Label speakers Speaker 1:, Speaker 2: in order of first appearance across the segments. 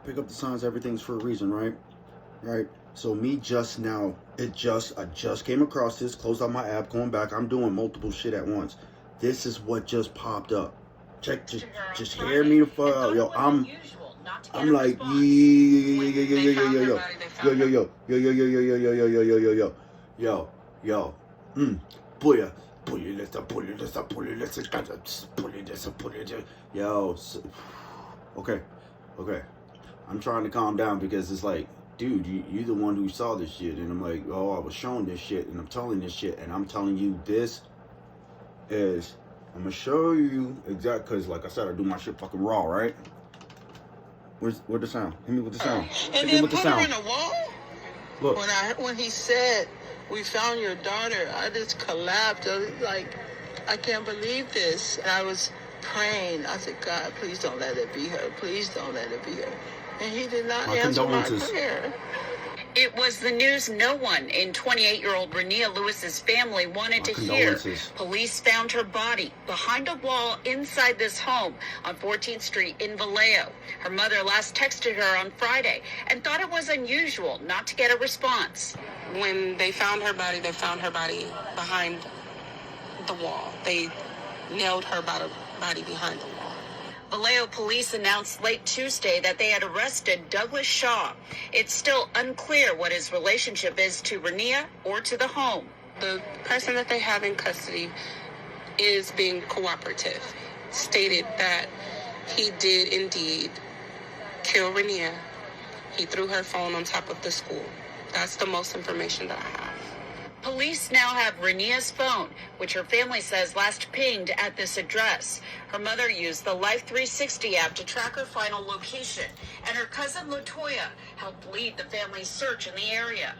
Speaker 1: Pick up the signs. Everything's for a reason, right? Right. So me just now, I just came across this. Closed out my app. Going back. I'm doing multiple shit at once. This is what just popped up. Check. Just hear me the fuck out, yo. I'm like, yo. Booyah. Yo. Okay. I'm trying to calm down because it's like, dude, you the one who saw this shit. And I'm like, oh, I was showing this shit and I'm telling this shit. And I'm telling you this is, I'm going to show you exactly, because like I said, I do my shit fucking raw, right? Where's the sound? Hit me with the sound.
Speaker 2: And then put her in a wall?
Speaker 1: Look.
Speaker 2: When he said, we found your daughter, I just collapsed. I was like, I can't believe this. And I was praying. I said, God, please don't let it be her. Please don't let it be her. And he did not answer my prayer.
Speaker 3: It was the news no one in 28-year-old Renia Lewis's family wanted to hear. Police found her body behind a wall inside this home on 14th Street in Vallejo. Her mother last texted her on Friday and thought it was unusual not to get a response.
Speaker 4: When they found her body behind the wall. They nailed her body behind the wall.
Speaker 3: Vallejo police announced late Tuesday that they had arrested Douglas Shaw. It's still unclear what his relationship is to Renia or to the home.
Speaker 4: The person that they have in custody is being cooperative. Stated that he did indeed kill Renia. He threw her phone on top of the school. That's the most information that I have.
Speaker 3: Police now have Renia's phone, which her family says last pinged at this address. Her mother used the Life 360 app to track her final location, and her cousin LaToya helped lead the family's search in the area.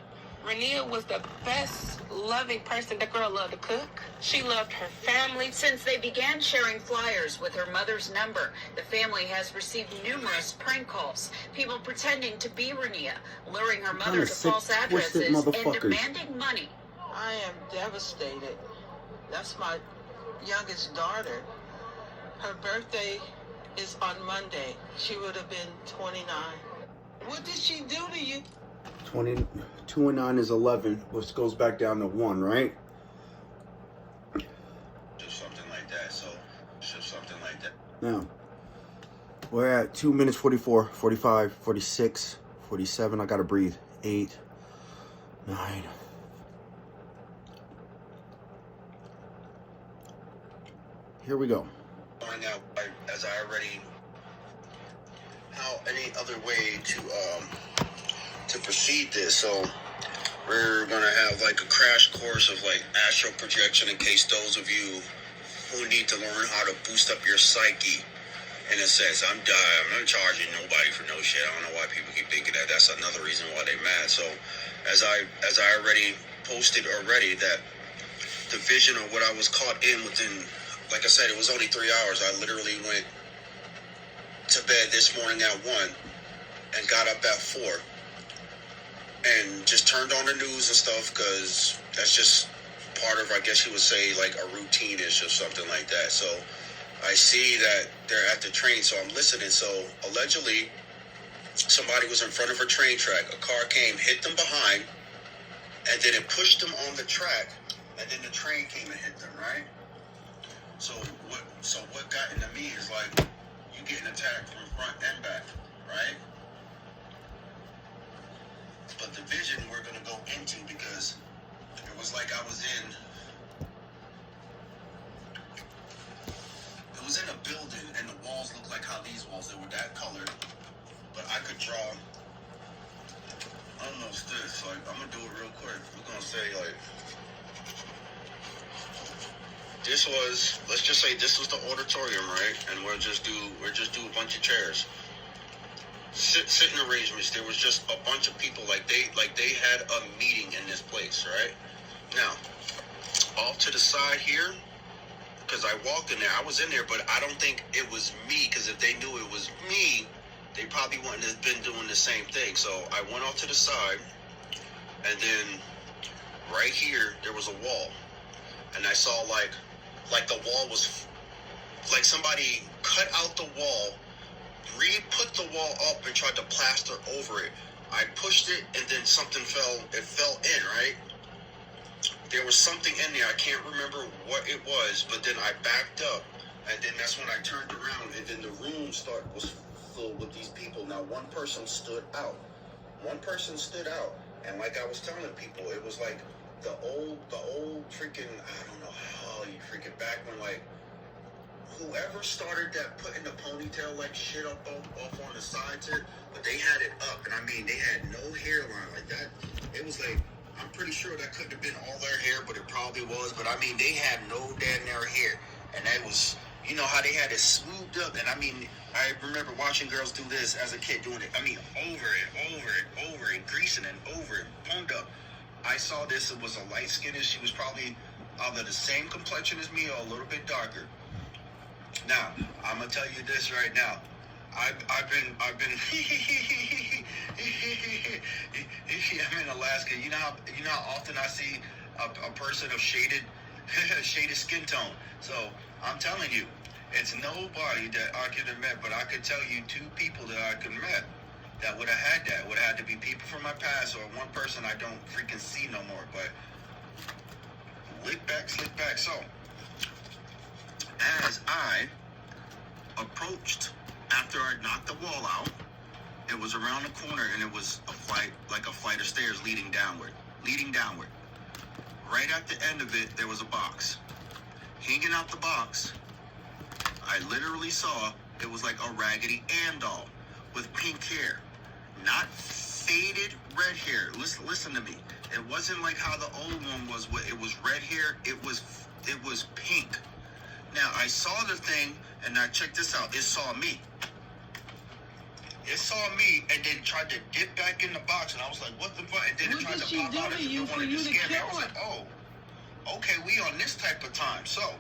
Speaker 4: Renia was the best loving person. The girl loved to cook. She loved her family.
Speaker 3: Since they began sharing flyers with her mother's number, the family has received numerous prank calls. People pretending to be Renia, luring her mother to false addresses and demanding money.
Speaker 2: I am devastated. That's my youngest daughter. Her birthday is on Monday. She would have been 29. What did she do to you?
Speaker 1: 2 and 9 is 11, which goes back down to 1, right?
Speaker 5: Just something like that. So, just something like that.
Speaker 1: Now, we're at 2 minutes 44, 45, 46, 47. I gotta breathe. 8, 9. Here we go.
Speaker 5: Find out, as I already, how any other way to proceed this. So we're gonna have like a crash course of like astral projection in case those of you who need to learn how to boost up your psyche. In a sense, I'm not charging nobody for no shit. I don't know why people keep thinking that. That's another reason why they mad. So as I already posted already, that the vision of what I was caught in within, like I said, it was only 3 hours. I literally went to bed this morning at 1 and got up at 4 and just turned on the news and stuff because that's just part of, I guess you would say, like a routine-ish or something like that. So I see that they're at the train, so I'm listening. So allegedly, somebody was in front of a train track. A car came, hit them behind, and then it pushed them on the track, and then the train came and hit them, right? So what got into me is like you getting attacked from front and back, right? But the vision we're gonna go into, because it was like I was in a building and the walls looked like how these walls, they were that colored, but I could draw, I don't know if this, like I'm gonna do it real quick. We're gonna say like this was, let's just say this was the auditorium, right? And we'll just do a bunch of chairs. Sitting arrangements, there was just a bunch of people, like they had a meeting in this place, right? Now, off to the side here, because I walked in there, I was in there, but I don't think it was me, because if they knew it was me, they probably wouldn't have been doing the same thing. So I went off to the side, and then right here, there was a wall. And I saw like the wall was, like somebody cut out the wall re-put the wall up and tried to plaster over it. I pushed it, and then something fell. It fell in, right? There was something in there. I can't remember what it was, but then I backed up, and then that's when I turned around, and then the room was filled with these people. Now, one person stood out. One person stood out, and like I was telling people, it was like the old freaking, I don't know how you freaking back when, like, whoever started that putting the ponytail like shit off on the sides here, but they had it up, and I mean, they had no hairline like that. It was like, I'm pretty sure that couldn't have been all their hair, but it probably was. But I mean, they had no damn near hair, and that was, you know how they had it smoothed up. And I mean, I remember watching girls do this as a kid, doing it. I mean, over it, greasing and over it, toned up. I saw this. It was a light skinned. She was probably either the same complexion as me or a little bit darker. Now, I'm gonna tell you this right now. I've been I'm in Alaska. You know how often I see a person of shaded skin tone. So I'm telling you, it's nobody that I could have met, but I could tell you 2 people that I could have met that would have had that. Would have had to be people from my past or one person I don't freaking see no more. But slick back. So as I approached, after I knocked the wall out, it was around the corner, and it was a flight of stairs leading downward. Right at the end of it, there was a box. Hanging out the box, I literally saw it was like a Raggedy Ann doll with pink hair, not faded red hair. Listen to me. It wasn't like how the old one was. It was red hair. It was pink. Now, I saw the thing, and now check this out. It saw me. It saw me, and then tried to dip back in the box, and I was like, what the fuck? And then it tried to pop out as if it wanted to scare me. I was like, oh, okay, we on this type of time. So,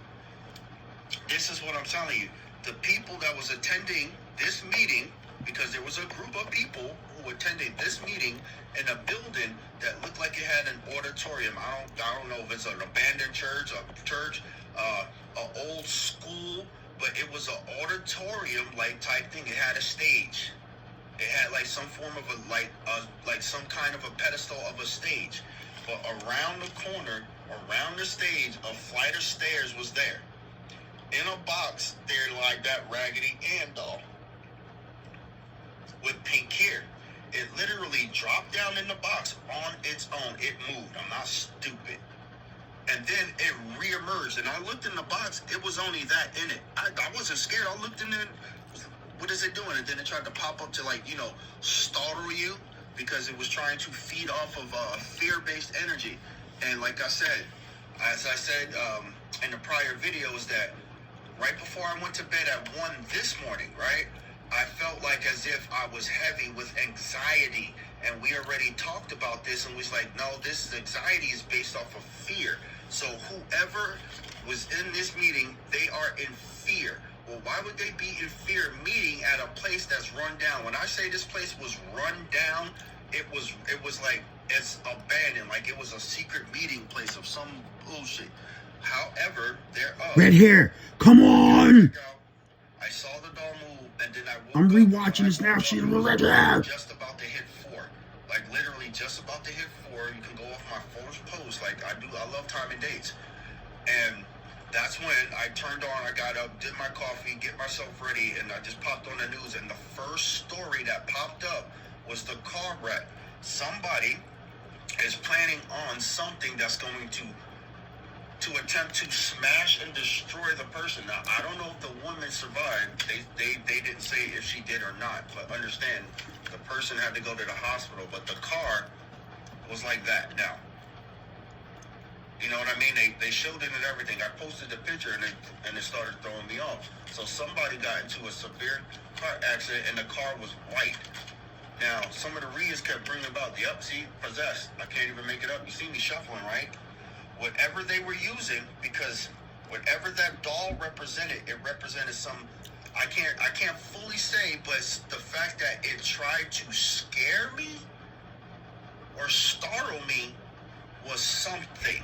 Speaker 5: this is what I'm telling you. The people that was attending this meeting, because there was a group of people who attended this meeting in a building that looked like it had an auditorium. I don't know if it's an abandoned church, an old school, but it was an auditorium like type thing. It had a stage. It had like some form of like some kind of a pedestal of a stage. But around the corner, around the stage, a flight of stairs was there. In a box, there like that Raggedy Ann doll with pink hair. It literally dropped down in the box on its own. It moved. I'm not stupid. And then it reemerged, and I looked in the box. It was only that in it. I wasn't scared. I looked in there. What is it doing? And then it tried to pop up to, like, startle you, because it was trying to feed off of fear-based energy. And like I said, as I said in the prior videos, that right before I went to bed at 1 this morning, right, I felt like as if I was heavy with anxiety. And we already talked about this, and was like, no, this anxiety is based off of fear. So whoever was in this meeting, they are in fear. Well, why would they be in fear meeting at a place that's run down? When I say this place was run down, it was like it's abandoned, like it was a secret meeting place of some bullshit. However,
Speaker 1: Red hair, come on!
Speaker 5: I saw the doll move, and then I woke
Speaker 1: I'm
Speaker 5: up,
Speaker 1: rewatching this now. She's red hair.
Speaker 5: Just about to hit 4. Like literally just about to hit 4. You can go off my first post. Like I do. I love timing dates. And that's when I turned on, I got up, did my coffee, get myself ready, and I just popped on the news. And the first story that popped up was the car wreck. Somebody is planning on something that's going to attempt to smash and destroy the person. Now, I don't know if the woman survived. They didn't say if she did or not, but understand, the person had to go to the hospital, but the car was like that. Now, you know what I mean? They showed it and everything. I posted the picture, and it started throwing me off. So somebody got into a severe car accident, and the car was white. Now, some of the readers kept bringing about the possessed. I can't even make it up. You see me shuffling, right? Whatever they were using, because whatever that doll represented, it represented some, I can't fully say, but the fact that it tried to scare me or startle me was something.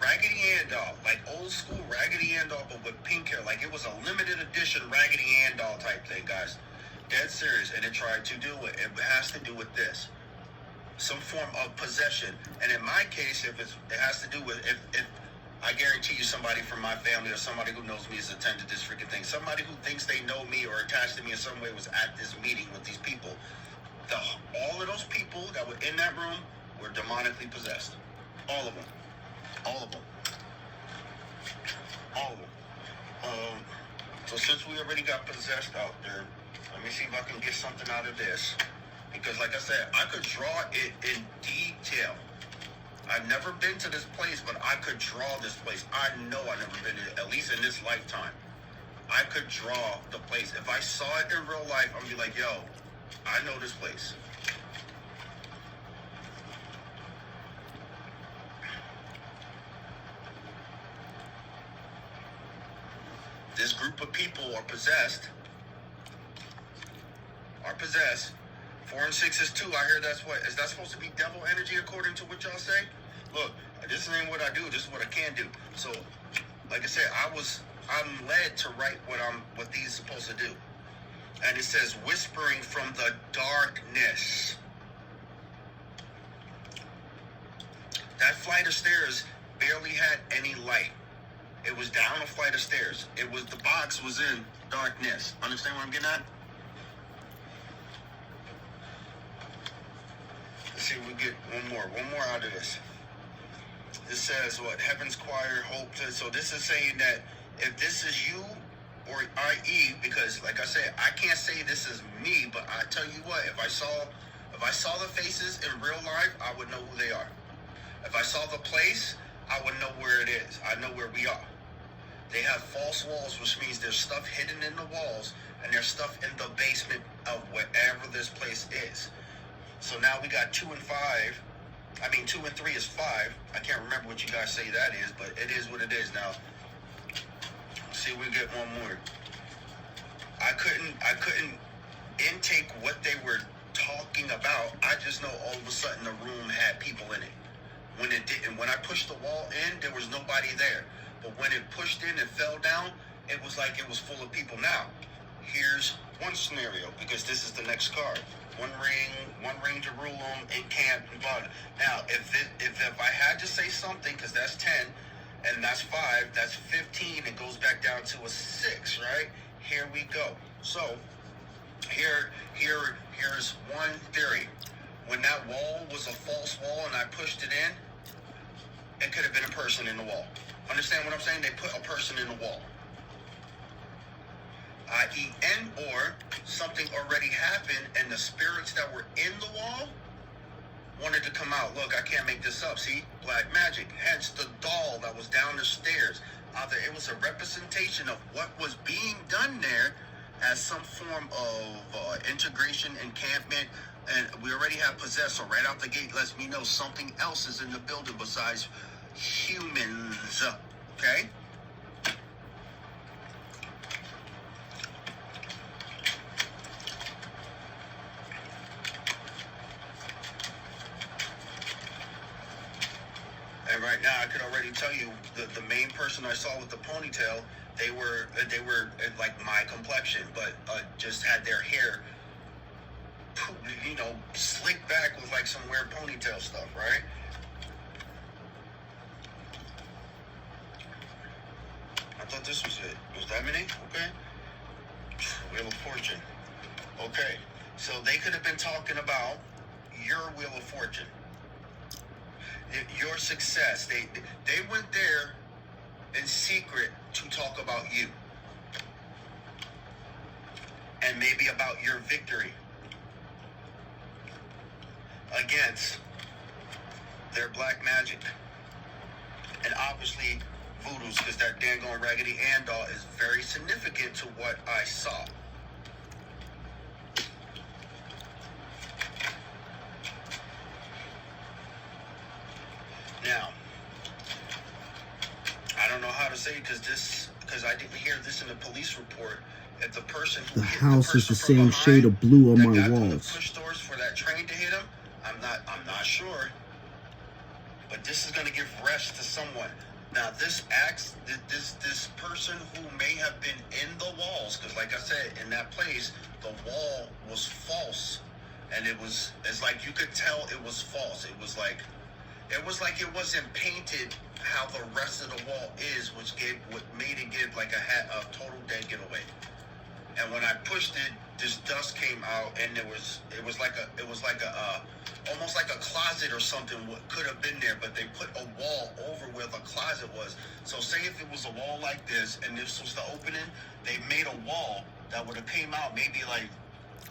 Speaker 5: Raggedy Ann doll, like old school Raggedy Ann doll, but with pink hair. Like it was a limited edition Raggedy Ann doll type thing, guys. dead serious, and it tried to do it. It has to do with this, some form of possession. And in my case, it has to do with if I guarantee you somebody from my family or somebody who knows me has attended this freaking thing. Somebody who thinks they know me or attached to me in some way was at this meeting with these people. All of those people that were in that room were demonically possessed. All of them. All of them. All of them. So since we already got possessed out there, let me see if I can get something out of this. Because like I said, I could draw it in detail. I've never been to this place, but I could draw this place. I know I've never been to it, at least in this lifetime. I could draw the place. If I saw it in real life, I'm going to be like, yo, I know this place. This group of people are possessed. 4 and 6 is 2. I hear that's what, is that supposed to be devil energy according to what y'all say? Look, this ain't what I do. This is what I can do. So, like I said, I'm led to write what these are supposed to do. And it says, whispering from the darkness. That flight of stairs barely had any light. It was down a flight of stairs. The box was in darkness. Understand what I'm getting at? Let's see if we get one more out of this. This says what? Heaven's choir hope to, so this is saying that if this is you or i.e., because like I said, I can't say this is me, but I tell you what, if I saw the faces in real life, I would know who they are. If I saw the place, I would know where it is. I know where we are. They have false walls, which means there's stuff hidden in the walls, and there's stuff in the basement of wherever this place is. So now we got 2 and 5. I mean, 2 and 3 is 5. I can't remember what you guys say that is, but it is what it is now. Let's see if we get one more. I couldn't intake what they were talking about. I just know all of a sudden the room had people in it. When it didn't, when I pushed the wall in, there was nobody there. But when it pushed in and fell down, it was like it was full of people. Now, here's one scenario, because this is the next card. One ring, Jerusalem, encamp, and blah. Now, if I had to say something, because that's 10, and that's 5, that's 15, it goes back down to a 6, right? Here we go. So, here's one theory. When that wall was a false wall and I pushed it in, it could have been a person in the wall. Understand what I'm saying? They put a person in the wall. I.e. or something already happened and the spirits that were in the wall wanted to come out. Look, I can't make this up. See? Black magic. Hence the doll that was down the stairs. Either it was a representation of what was being done there as some form of integration, encampment, and we already have possessed, so right out the gate lets me know something else is in the building besides humans. Okay? And right now, I could already tell you the main person I saw with the ponytail, they were like my complexion, but just had their hair, slicked back with like some weird ponytail stuff, right? I thought this was it. Was that many? Okay. Wheel of Fortune. Okay. So they could have been talking about your Wheel of Fortune. Your success. They went there in secret to talk about you. And maybe about your victory against their black magic. And obviously voodoos, because that dang on Raggedy Ann doll is very significant to what I saw. Now, I don't know how to say because I didn't hear this in the police report. If the person who
Speaker 6: the house is the same shade of blue on my walls.
Speaker 5: Push doors for that train to hit him. I'm not sure. But this is going to give rest to someone. Now this person who may have been in the walls, because like I said, in that place, the wall was false, and it's like you could tell it was false. It was like it wasn't painted how the rest of the wall is, what made it give like a total dead giveaway. And when I pushed it, this dust came out, and it was like a almost like a closet or something. What could have been there, but they put a wall over where the closet was. So say if it was a wall like this, and this was the opening, they made a wall that would have came out maybe like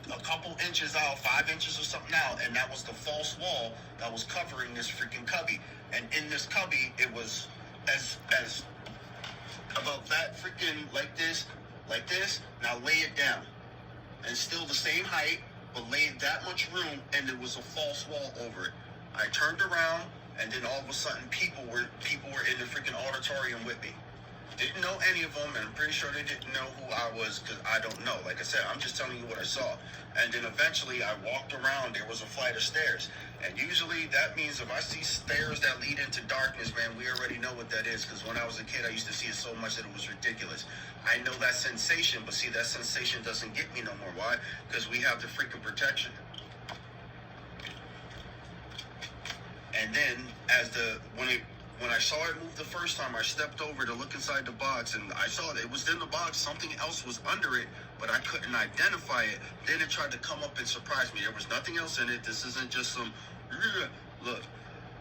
Speaker 5: a couple inches out, 5 inches or something out, and that was the false wall that was covering this freaking cubby. And in this cubby, it was as about that freaking like this. Now lay it down, and still the same height, but laid that much room, and there was a false wall over it. I turned around, and then all of a sudden, people were in the freaking auditorium with me. Didn't know any of them, and I'm pretty sure they didn't know who I was, because I don't know. Like I said, I'm just telling you what I saw. And then eventually I walked around. There was a flight of stairs. And usually that means if I see stairs that lead into darkness, man, we already know what that is, because when I was a kid, I used to see it so much that it was ridiculous. I know that sensation, but see, that sensation doesn't get me no more. Why? Because we have the freaking protection. And then when I saw it move the first time, I stepped over to look inside the box, and I saw that it was in the box. Something else was under it, but I couldn't identify it. Then it tried to come up and surprise me. There was nothing else in it. This isn't just some... Look,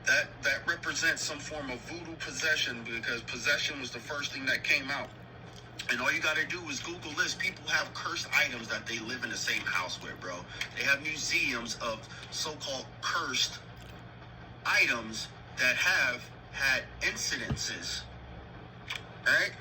Speaker 5: that represents some form of voodoo possession, because possession was the first thing that came out. And all you gotta do is Google this. People have cursed items that they live in the same house with, bro. They have museums of so-called cursed items that have had incidences. Alright?